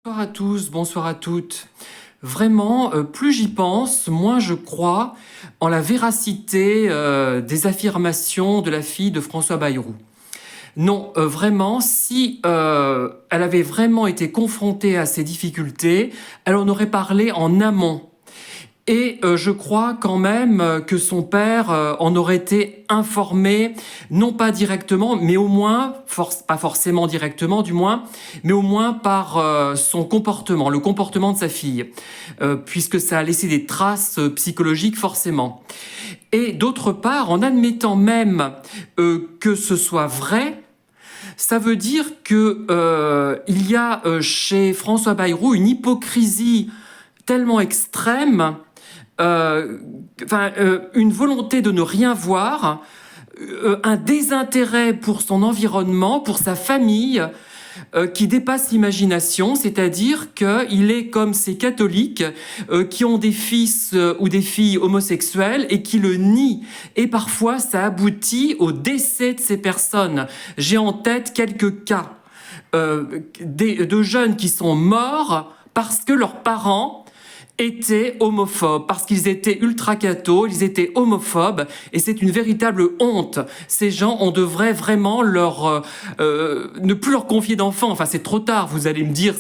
Bonsoir à tous, bonsoir à toutes. Vraiment, plus j'y pense, moins je crois en la véracité des affirmations de la fille de François Bayrou. Non, vraiment, si elle avait vraiment été confrontée à ces difficultés, elle en aurait parlé en amont. Et je crois quand même que son père en aurait été informé, non pas directement, mais au moins, pas forcément directement du moins, mais au moins par son comportement, le comportement de sa fille, puisque ça a laissé des traces psychologiques forcément. Et d'autre part, en admettant même que ce soit vrai, ça veut dire que il y a chez François Bayrou une hypocrisie tellement extrême, une volonté de ne rien voir, un désintérêt pour son environnement, pour sa famille, qui dépasse l'imagination, c'est-à-dire qu'il est comme ces catholiques qui ont des fils ou des filles homosexuels et qui le nient. Et parfois, ça aboutit au décès de ces personnes. J'ai en tête quelques cas de jeunes qui sont morts parce que leurs parents étaient homophobes, parce qu'ils étaient ultra-cathos, ils étaient homophobes, et c'est une véritable honte. Ces gens, on devrait vraiment ne plus leur confier d'enfants. Enfin, c'est trop tard, vous allez me dire,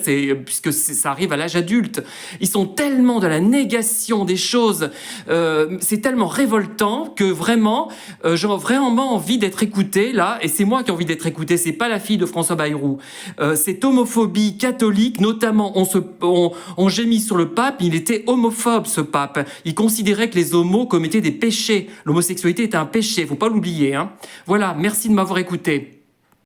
puisque ça arrive à l'âge adulte. Ils sont tellement de la négation des choses, c'est tellement révoltant que vraiment, j'ai vraiment envie d'être écouté, là, et c'est moi qui ai envie d'être écouté, c'est pas la fille de François Bayrou. Cette homophobie catholique, notamment, on gémit sur le pape, il était homophobe, ce pape. Il considérait que les homos commettaient des péchés. L'homosexualité était un péché, faut pas l'oublier, hein. Voilà, merci de m'avoir écouté.